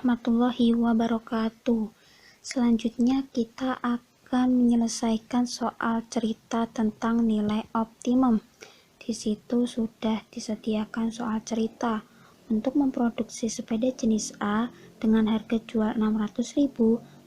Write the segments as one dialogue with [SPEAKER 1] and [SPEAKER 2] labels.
[SPEAKER 1] warahmatullahi wabarakatuh. Selanjutnya kita akan menyelesaikan soal cerita tentang nilai optimum. Di situ sudah disediakan soal cerita. Untuk memproduksi sepeda jenis A dengan harga jual 600.000,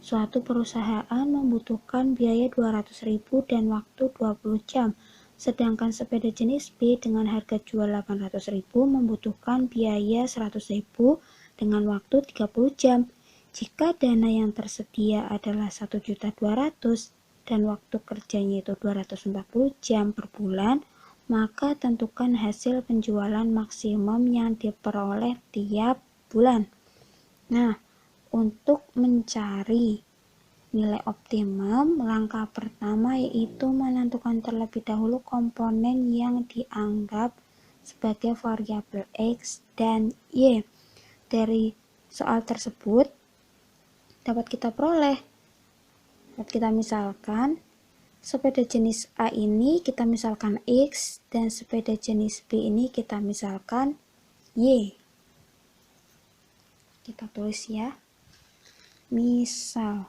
[SPEAKER 1] suatu perusahaan membutuhkan biaya 200.000 dan waktu 20 jam. Sedangkan sepeda jenis B dengan harga jual 800.000 membutuhkan biaya 100.000 dengan waktu 30 jam. Jika dana yang tersedia adalah 1.200.000 dan waktu kerjanya itu 240 jam per bulan, maka tentukan hasil penjualan maksimum yang diperoleh tiap bulan. Nah, untuk mencari nilai optimum, langkah pertama yaitu menentukan terlebih dahulu komponen yang dianggap sebagai variabel X dan Y. Dari soal tersebut dapat kita misalkan sepeda jenis A ini kita misalkan X dan sepeda jenis B ini kita misalkan Y. Kita tulis ya, misal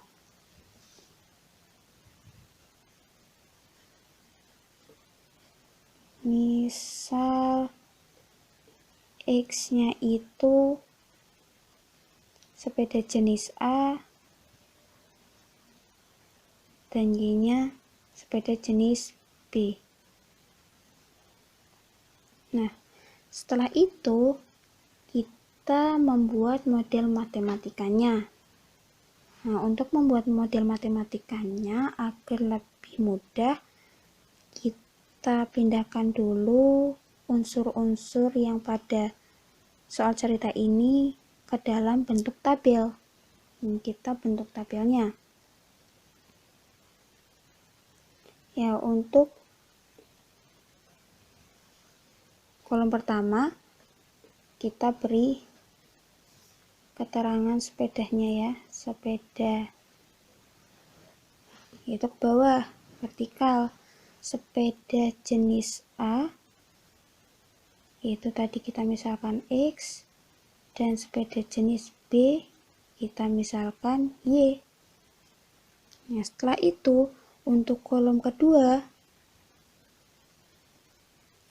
[SPEAKER 1] X-nya itu sepeda jenis A dan Y-nya sepeda jenis B. Nah, setelah itu kita membuat model matematikanya. Nah, untuk membuat model matematikanya agar lebih mudah, kita pindahkan dulu unsur-unsur yang pada soal cerita ini ke dalam bentuk tabel. Kita bentuk tabelnya. Ya, untuk kolom pertama kita beri keterangan sepedanya ya, sepeda itu ke bawah vertikal. Sepeda jenis A itu tadi kita misalkan X dan sepeda jenis B kita misalkan Y. Nah, setelah itu untuk kolom kedua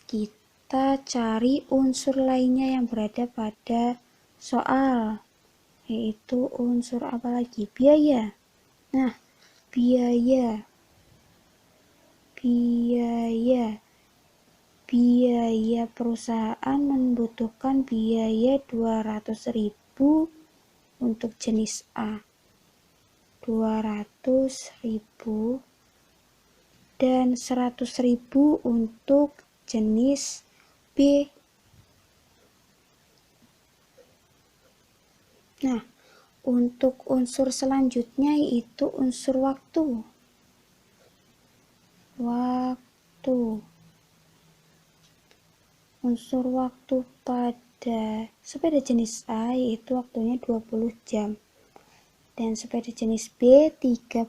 [SPEAKER 1] kita cari unsur lainnya yang berada pada soal, yaitu unsur apa lagi? Biaya. Nah, biaya perusahaan membutuhkan biaya 200.000 untuk jenis A, 200.000 dan 100.000 untuk jenis B. Nah, untuk unsur selanjutnya yaitu unsur waktu. Unsur waktu pada sepeda jenis A yaitu waktunya 20 jam dan sepeda jenis B 30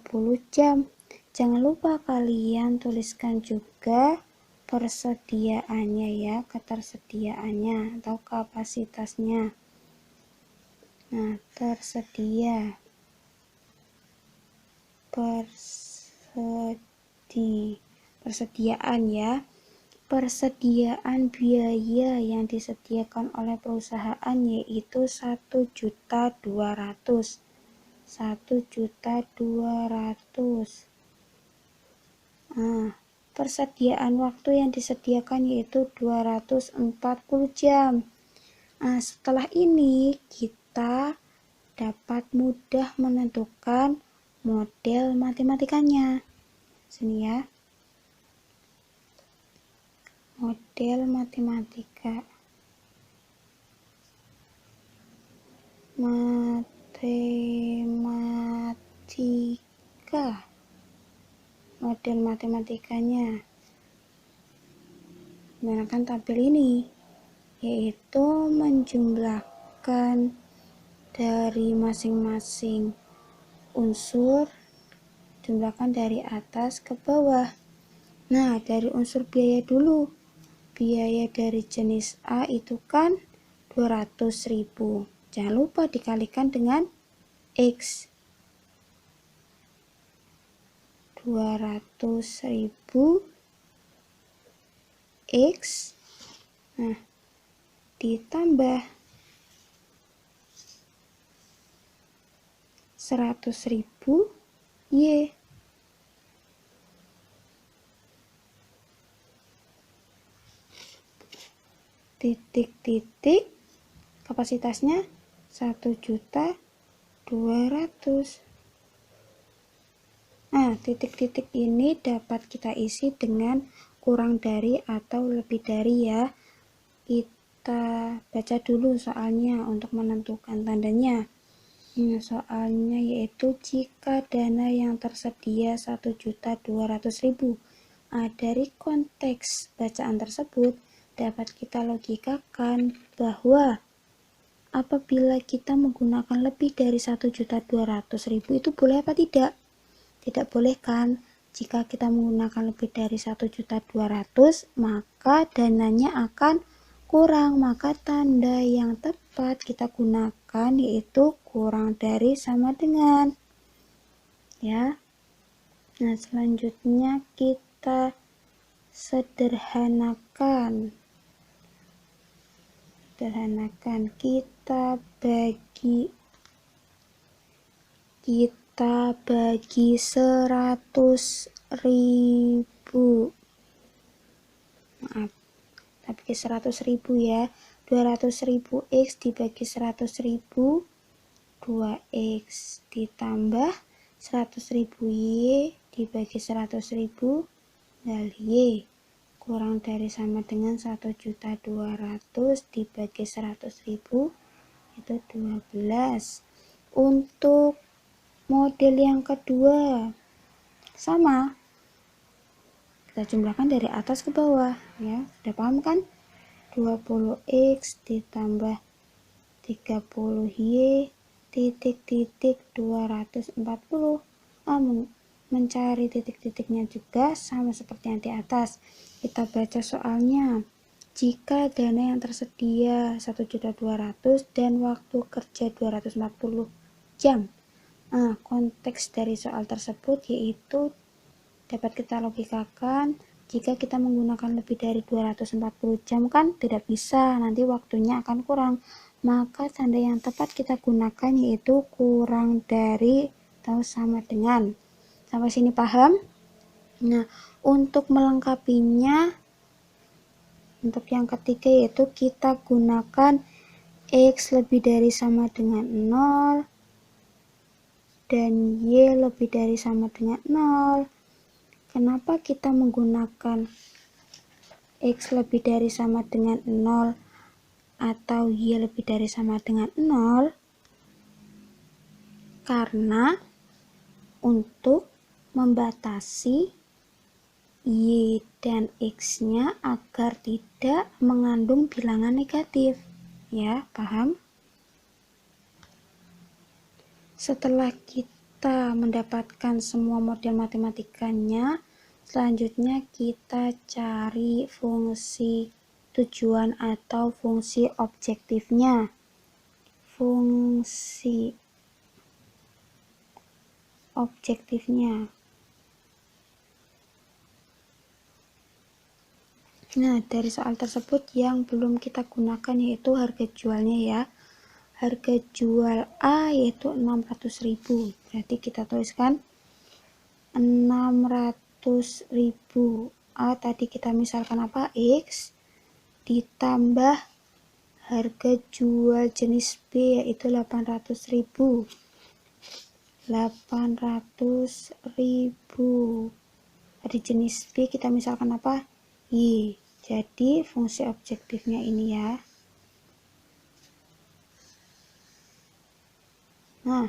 [SPEAKER 1] jam. Jangan lupa kalian tuliskan juga persediaannya ya, ketersediaannya atau kapasitasnya. Nah, persediaan ya. Persediaan biaya yang disediakan oleh perusahaan yaitu 1.200.000. Nah, persediaan waktu yang disediakan yaitu 240 jam. Nah, setelah ini kita dapat mudah menentukan model matematikanya. Sini ya. Model matematika. Model matematikanya menggunakan tabel ini, yaitu menjumlahkan dari masing-masing unsur, jumlahkan dari atas ke bawah. Nah, dari unsur biaya dulu. Biaya dari jenis A itu kan 200.000. Jangan lupa dikalikan dengan X. 200.000 X. Nah, ditambah 100.000 Y. Titik-titik, kapasitasnya 1.200.000. Nah, titik-titik ini dapat kita isi dengan kurang dari atau lebih dari ya. Kita baca dulu soalnya untuk menentukan tandanya. Soalnya yaitu jika dana yang tersedia 1.200.000. Dari konteks bacaan tersebut dapat kita logikakan bahwa apabila kita menggunakan lebih dari 1.200.000 itu boleh apa tidak? Tidak boleh kan? Jika kita menggunakan lebih dari 1.200.000 maka dananya akan kurang, maka tanda yang tepat kita gunakan yaitu kurang dari sama dengan. Ya. Nah, selanjutnya kita sederhanakan. Kita bagi 100.000. Maaf, tapi ke 100.000 ya. 200.000 X dibagi 100.000 2X ditambah 100.000 Y dibagi 100.000 Y kurang dari sama dengan 1.200.000 dibagi 100.000 itu 12. Untuk model yang kedua sama, kita jumlahkan dari atas ke bawah ya. Sudah paham kan? 20X ditambah 30Y titik-titik 240. Mencari titik-titiknya juga sama seperti yang di atas. Kita baca soalnya. Jika dana yang tersedia 1.200.000 dan waktu kerja 240 jam. Konteks dari soal tersebut yaitu dapat kita logikakan jika kita menggunakan lebih dari 240 jam kan tidak bisa, nanti waktunya akan kurang. Maka tanda yang tepat kita gunakan yaitu kurang dari atau sama dengan. Sampai sini paham? Nah, untuk melengkapinya, untuk yang ketiga yaitu kita gunakan X lebih dari sama dengan 0 dan Y lebih dari sama dengan 0. Kenapa kita menggunakan X lebih dari sama dengan 0 atau Y lebih dari sama dengan 0? Karena untuk membatasi Y dan X-nya agar tidak mengandung bilangan negatif. Ya, paham? Setelah kita mendapatkan semua model matematikanya, selanjutnya kita cari fungsi tujuan atau fungsi objektifnya. Fungsi objektifnya. Nah, dari soal tersebut yang belum kita gunakan yaitu harga jualnya ya. Harga jual A yaitu 600.000. Berarti kita tuliskan 600.000. A tadi kita misalkan apa? X ditambah harga jual jenis B yaitu 800.000. 800.000. Tadi jenis B kita misalkan apa? Y. Jadi fungsi objektifnya ini ya. Nah,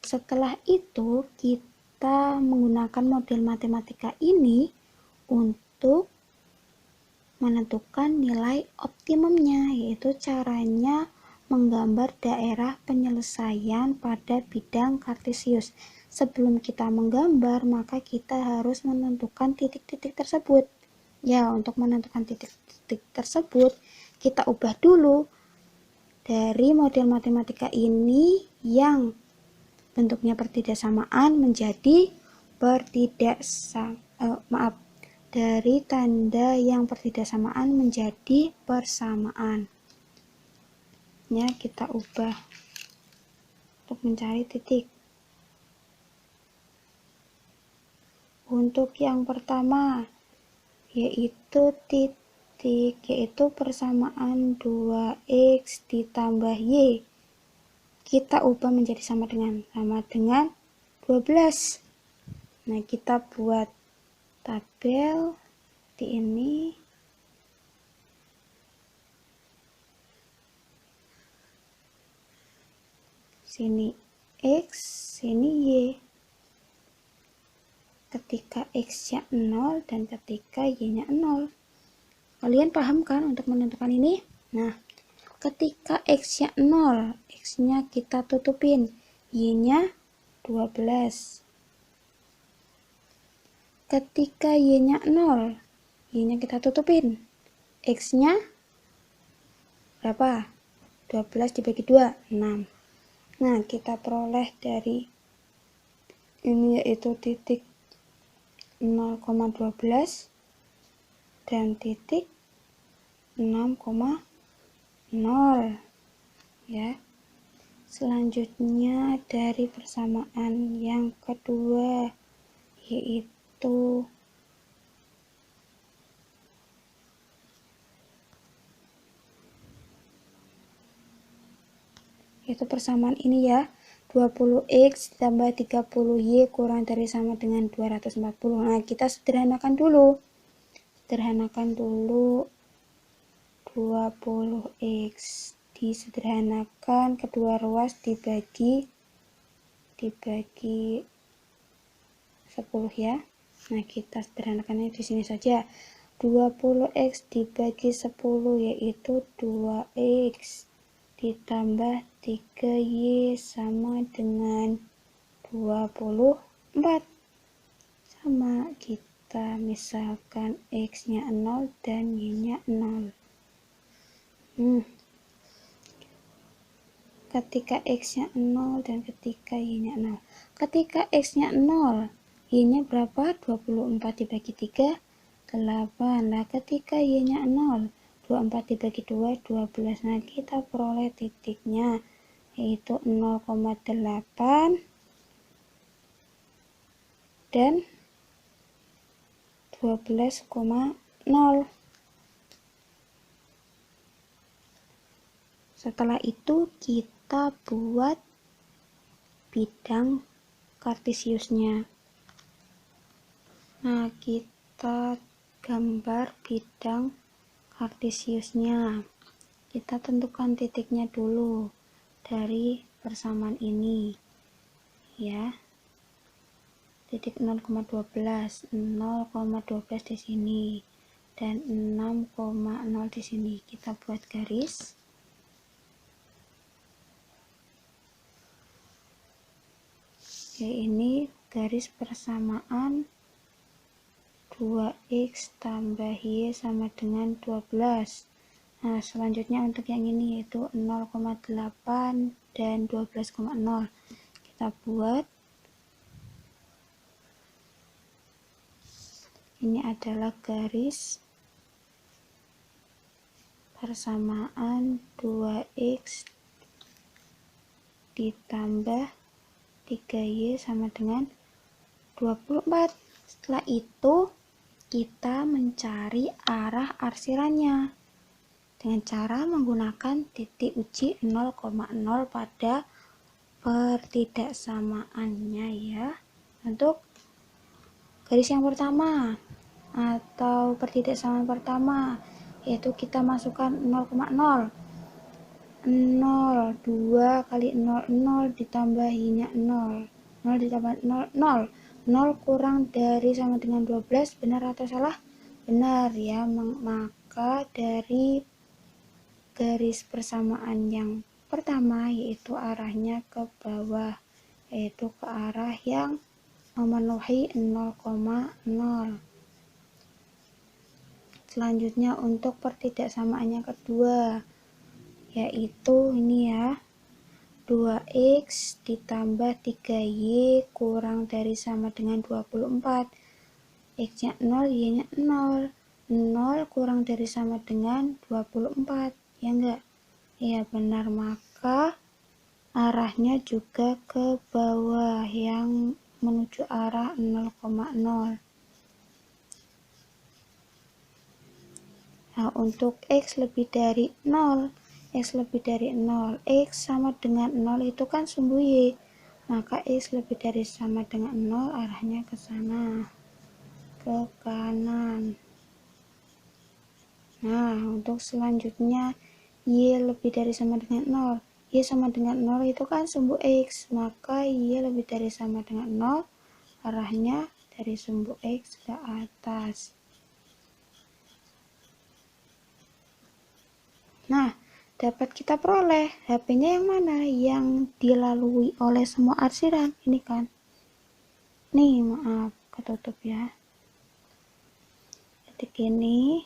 [SPEAKER 1] setelah itu kita menggunakan model matematika ini untuk menentukan nilai optimumnya, yaitu caranya menggambar daerah penyelesaian pada bidang kartesius. Sebelum kita menggambar, maka kita harus menentukan titik-titik tersebut. Ya, untuk menentukan titik-titik tersebut, kita ubah dulu dari model matematika ini yang bentuknya pertidaksamaan menjadi dari tanda yang pertidaksamaan menjadi persamaan. Ya, kita ubah untuk mencari titik. Untuk yang pertama yaitu persamaan 2x ditambah y, kita ubah menjadi sama dengan 12. Nah, kita buat tabel di ini. Sini x, sini y. Ketika x-nya 0 dan ketika y-nya 0. Kalian paham kan untuk menentukan ini? Nah, ketika x-nya 0, x-nya kita tutupin, y-nya 12. Ketika y-nya 0, y-nya kita tutupin, x-nya berapa? 12 dibagi 2, 6. Nah, kita peroleh dari ini yaitu titik 0,12 dan titik 6,0 ya. Selanjutnya dari persamaan yang kedua yaitu persamaan ini ya, 20x ditambah 30y kurang dari sama dengan 240. Nah, kita sederhanakan dulu 20x disederhanakan kedua ruas dibagi 10 ya. Nah, kita sederhanakannya di sini saja. 20x dibagi 10 yaitu 2x ditambah 3y sama dengan 24. Sama, kita misalkan x-nya 0 dan y-nya 0. Ketika x-nya 0 dan ketika y-nya 0. Ketika x-nya 0, y-nya berapa? 24 dibagi 3, 8. Nah, ketika y-nya 0, 24 dibagi 2, 12. Nah, kita peroleh titiknya yaitu 0,8 dan 12,0. Setelah itu kita buat bidang kartesiusnya. Nah, kita gambar bidang kartesiusnya. Kita tentukan titiknya dulu dari persamaan ini ya. Titik 0,12 di sini dan 6,0 di sini. Kita buat garis. Oke, ini garis persamaan 2x tambah y sama dengan 12. Nah, selanjutnya untuk yang ini yaitu 0,8 dan 12,0. Kita buat. Ini adalah garis persamaan 2x ditambah 3y sama dengan 24. Setelah itu kita mencari arah arsirannya dengan cara menggunakan titik uji 0,0 pada pertidaksamaannya ya. Untuk garis yang pertama atau pertidaksamaan pertama yaitu kita masukkan 0,0. 0, 2 kali 0, 0 ditambah y-nya 0. 0 ditambah 0, 0. 0 kurang dari sama dengan 12, benar atau salah? Benar ya, maka dari garis persamaan yang pertama yaitu arahnya ke bawah, yaitu ke arah yang memenuhi 0,0. Selanjutnya untuk pertidaksamaan yang kedua yaitu ini ya, 2x ditambah 3y kurang dari sama dengan 24. X nya 0, y nya 0. 0 kurang dari sama dengan 24, ya enggak? Ya benar, maka arahnya juga ke bawah, yang menuju arah 0,0. Nah, untuk X lebih dari 0, X lebih dari 0, X sama dengan 0 itu kan sumbu Y, maka X lebih dari sama dengan 0 arahnya ke sana, ke kanan. Nah, untuk selanjutnya Y lebih dari sama dengan 0, Y sama dengan 0 itu kan sumbu X, maka Y lebih dari sama dengan 0 arahnya dari sumbu X ke atas. Nah, dapat kita peroleh HP-nya yang mana? Yang dilalui oleh semua arsiran. Ini kan. Nih, maaf, ketutup ya. Titik ini,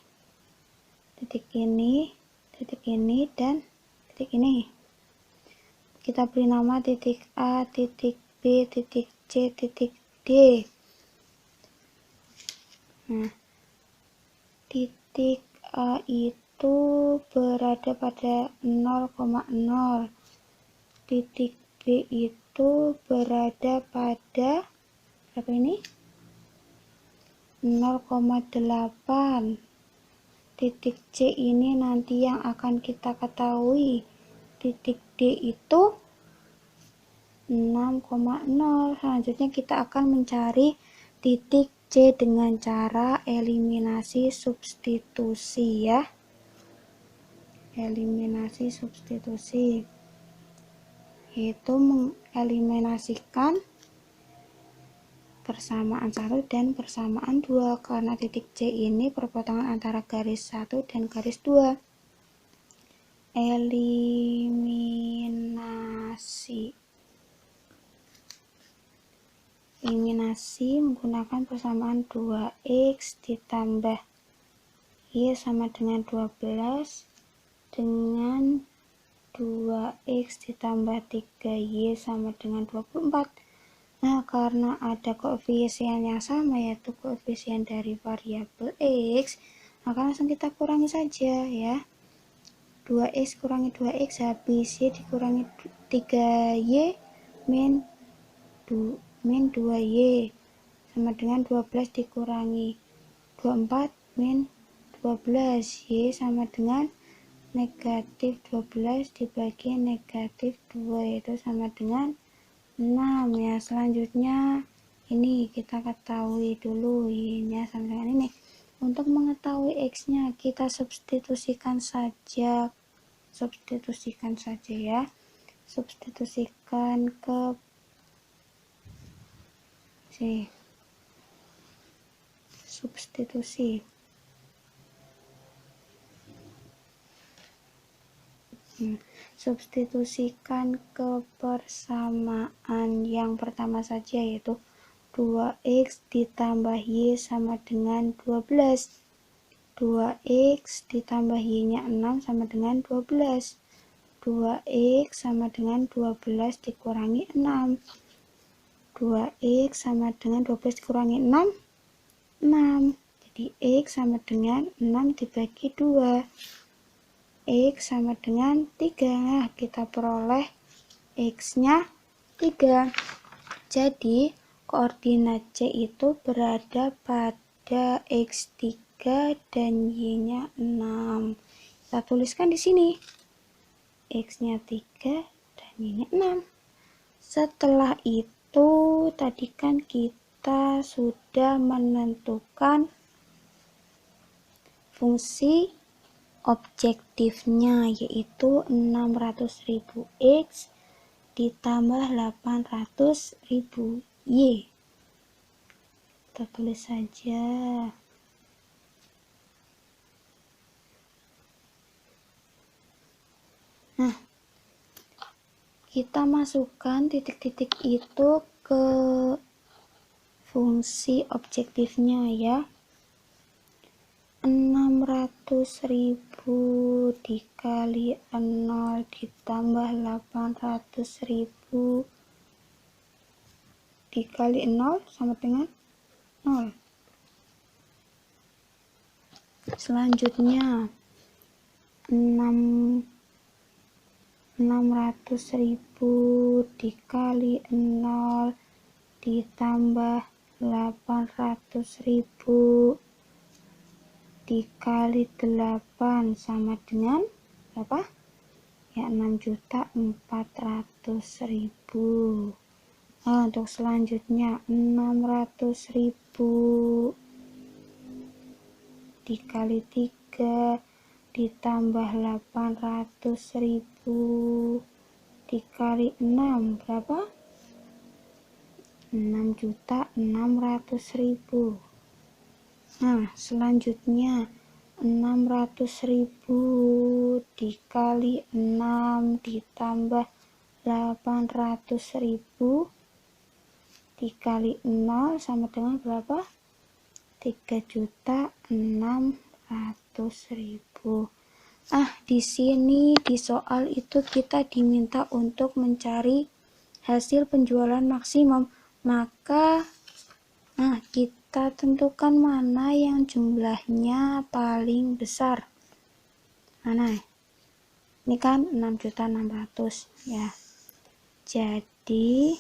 [SPEAKER 1] titik ini, titik ini, dan titik ini. Kita beri nama titik A, titik B, titik C, titik D. Nah, titik A itu berada pada 0,0, titik B itu berada pada berapa ini? 0,8. Titik C ini nanti yang akan kita ketahui. Titik D itu 6,0. Selanjutnya kita akan mencari titik C dengan cara eliminasi substitusi ya. Eliminasi substitusi, yaitu mengeliminasikan persamaan 1 dan persamaan 2, karena titik C ini perpotongan antara garis 1 dan garis 2. Eliminasi menggunakan persamaan 2x ditambah y sama dengan 12 dengan 2x ditambah 3y sama dengan 24. Nah, karena ada koefisien yang sama, yaitu koefisien dari variabel x, maka langsung kita kurangi saja ya. 2x kurangi 2x habis, y dikurangi 3y min 2y sama dengan 12 dikurangi 24 min 12, y sama dengan negatif 12 dibagi negatif 2, yaitu sama dengan 6 ya. Selanjutnya ini kita ketahui dulu y-nya sama dengan ini. Untuk mengetahui x-nya kita substitusikan saja ya. Substitusikan ke substitusi. Substitusikan ke persamaan yang pertama saja, yaitu 2x ditambah y sama dengan 12. 2x ditambah y-nya 6 sama dengan 12. 2x sama dengan 12 dikurangi 6. 2x sama dengan 12 dikurangi 6, 6. Jadi x sama dengan 6 dibagi 2. X sama dengan 3. Nah, kita peroleh x-nya 3. Jadi, koordinat C itu berada pada x3 dan y-nya 6. Kita tuliskan di sini. X-nya 3 dan y-nya 6. Setelah itu tadi kan kita sudah menentukan fungsi objektifnya, yaitu 600.000 X ditambah 800.000 Y. Kita tulis saja. Nah, kita masukkan titik-titik itu ke fungsi objektifnya ya. 600.000 dikali 0 ditambah 800.000 dikali 0 sama dengan 0. Selanjutnya 600.000 dikali 0 ditambah 800.000 dikali 8 sama dengan berapa? Ya, 6.400.000. Nah, untuk selanjutnya 600.000 dikali 3 ditambah 800.000 dikali 6 berapa? 6.600.000. Nah, selanjutnya 600.000 dikali 6 ditambah 800.000 dikali 0 sama dengan berapa? 3.600.000. Di sini di soal itu kita diminta untuk mencari hasil penjualan maksimum. Maka kita tentukan mana yang jumlahnya paling besar. Mana? Ini kan 6.600.000 ya. Jadi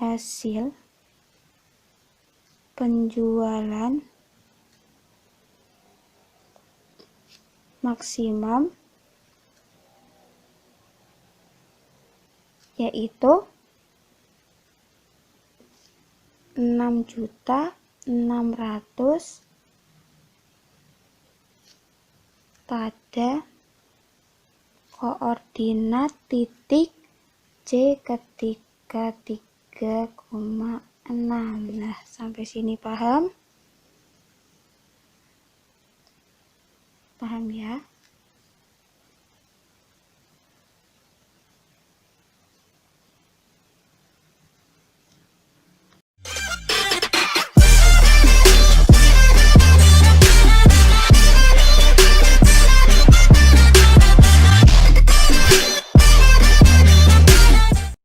[SPEAKER 1] hasil penjualan maksimum yaitu 6.600.000 pada koordinat titik C ketika 3,6. Nah, sampai sini paham? Paham ya?